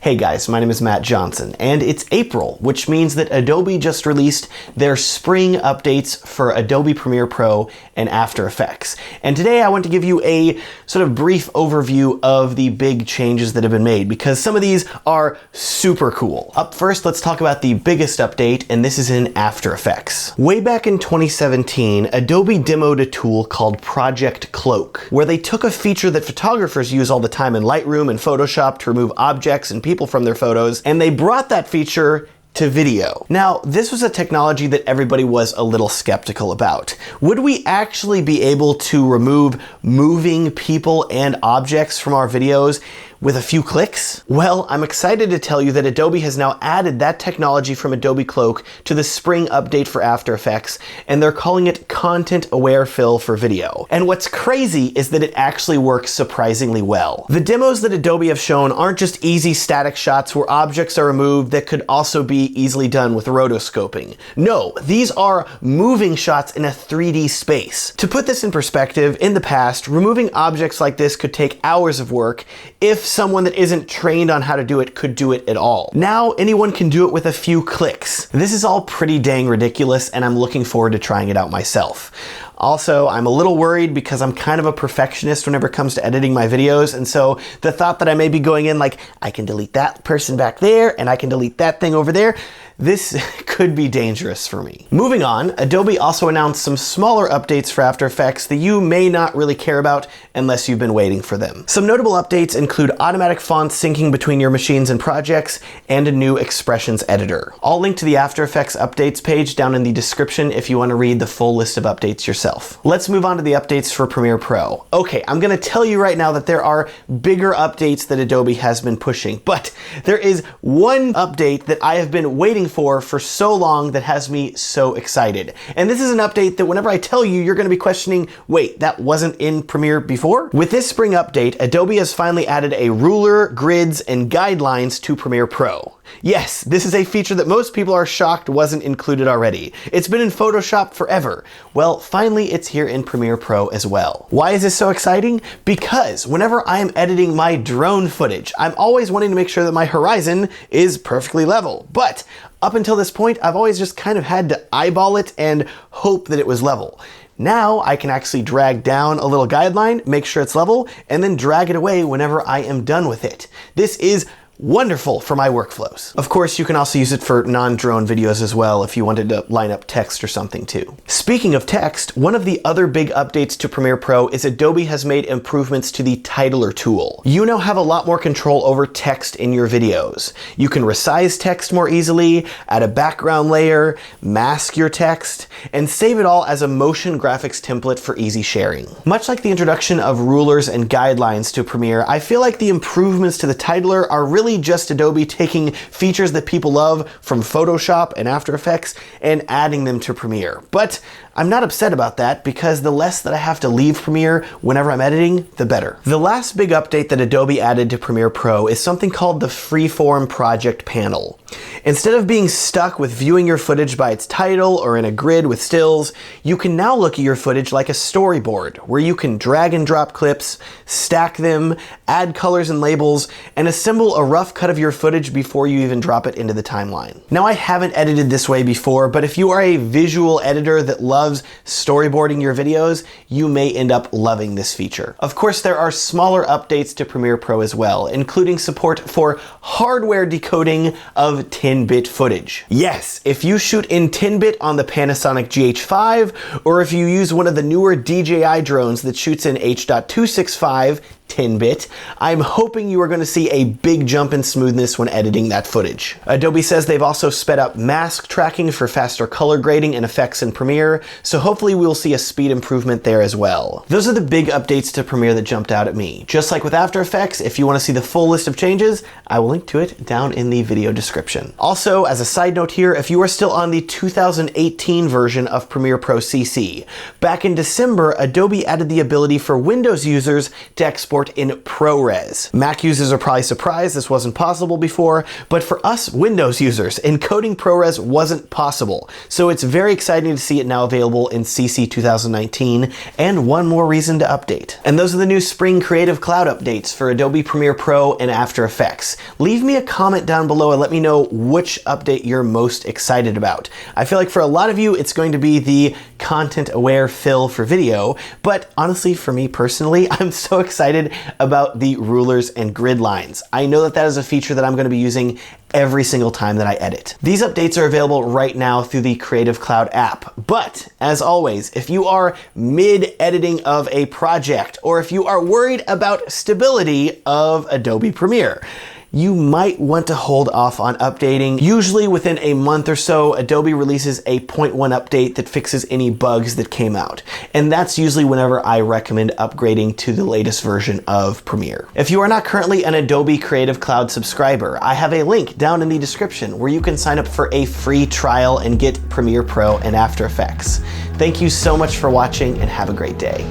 Hey guys, my name is Matt Johnson, and it's April, which means that Adobe just released their spring updates for Adobe Premiere Pro and After Effects. And today I want to give you a sort of brief overview of the big changes that have been made, because some of these are super cool. Up first, let's talk about the biggest update, and this is in After Effects. Way back in 2017, Adobe demoed a tool called Project Cloak, where they took a feature that photographers use all the time in Lightroom and Photoshop to remove objects and people from their photos, and they brought that feature to video. Now, this was a technology that everybody was a little skeptical about. Would we actually be able to remove moving people and objects from our videos with a few clicks? Well, I'm excited to tell you that Adobe has now added that technology from Adobe Cloak to the spring update for After Effects, and they're calling it Content Aware Fill for video. And what's crazy is that it actually works surprisingly well. The demos that Adobe have shown aren't just easy static shots where objects are removed that could also be easily done with rotoscoping. No, these are moving shots in a 3D space. To put this in perspective, in the past, removing objects like this could take hours of work if someone that isn't trained on how to do it could do it at all. Now, anyone can do it with a few clicks. This is all pretty dang ridiculous, and I'm looking forward to trying it out myself. Also, I'm a little worried because I'm kind of a perfectionist whenever it comes to editing my videos, and so the thought that I may be going in like, I can delete that person back there, and I can delete that thing over there, this could be dangerous for me. Moving on, Adobe also announced some smaller updates for After Effects that you may not really care about unless you've been waiting for them. Some notable updates include automatic font syncing between your machines and projects, and a new expressions editor. I'll link to the After Effects updates page down in the description if you want to read the full list of updates yourself. Let's move on to the updates for Premiere Pro. Okay, I'm gonna tell you right now that there are bigger updates that Adobe has been pushing, but there is one update that I have been waiting for so long that has me so excited. And this is an update that whenever I tell you, you're gonna be questioning, wait, that wasn't in Premiere before? With this spring update, Adobe has finally added a ruler, grids, and guidelines to Premiere Pro. Yes, this is a feature that most people are shocked wasn't included already. It's been in Photoshop forever. Well, finally it's here in Premiere Pro as well. Why is this so exciting? Because whenever I am editing my drone footage, I'm always wanting to make sure that my horizon is perfectly level. But up until this point, I've always just kind of had to eyeball it and hope that it was level. Now I can actually drag down a little guideline, make sure it's level, and then drag it away whenever I am done with it. This is wonderful for my workflows. Of course, you can also use it for non-drone videos as well if you wanted to line up text or something too. Speaking of text, one of the other big updates to Premiere Pro is Adobe has made improvements to the titler tool. You now have a lot more control over text in your videos. You can resize text more easily, add a background layer, mask your text, and save it all as a motion graphics template for easy sharing. Much like the introduction of rulers and guidelines to Premiere, I feel like the improvements to the titler are really just Adobe taking features that people love from Photoshop and After Effects and adding them to Premiere. But I'm not upset about that, because the less that I have to leave Premiere whenever I'm editing, the better. The last big update that Adobe added to Premiere Pro is something called the Freeform project panel. Instead of being stuck with viewing your footage by its title or in a grid with stills, you can now look at your footage like a storyboard, where you can drag and drop clips, stack them, add colors and labels, and assemble a rough cut of your footage before you even drop it into the timeline. Now, I haven't edited this way before, but if you are a visual editor that loves storyboarding your videos, you may end up loving this feature. Of course, there are smaller updates to Premiere Pro as well, including support for hardware decoding of 10-bit footage. Yes, if you shoot in 10-bit on the Panasonic GH5, or if you use one of the newer DJI drones that shoots in H.265, 10-bit, I'm hoping you are going to see a big jump in smoothness when editing that footage. Adobe says they've also sped up mask tracking for faster color grading and effects in Premiere, so hopefully we'll see a speed improvement there as well. Those are the big updates to Premiere that jumped out at me. Just like with After Effects, if you want to see the full list of changes, I will link to it down in the video description. Also, as a side note here, if you are still on the 2018 version of Premiere Pro CC, back in December, Adobe added the ability for Windows users to export export in ProRes. Mac users are probably surprised this wasn't possible before, but for us Windows users, encoding ProRes wasn't possible. So it's very exciting to see it now available in CC 2019, and one more reason to update. And those are the new Spring Creative Cloud updates for Adobe Premiere Pro and After Effects. Leave me a comment down below and let me know which update you're most excited about. I feel like for a lot of you, it's going to be the content-aware fill for video, but honestly, for me personally, I'm so excited about the rulers and grid lines. I know that is a feature that I'm going to be using every single time that I edit. These updates are available right now through the Creative Cloud app. But as always, if you are mid-editing of a project, or if you are worried about stability of Adobe Premiere, you might want to hold off on updating. Usually within a month or so, Adobe releases a 0.1 update that fixes any bugs that came out. And that's usually whenever I recommend upgrading to the latest version of Premiere. If you are not currently an Adobe Creative Cloud subscriber, I have a link down in the description where you can sign up for a free trial and get Premiere Pro and After Effects. Thank you so much for watching and have a great day.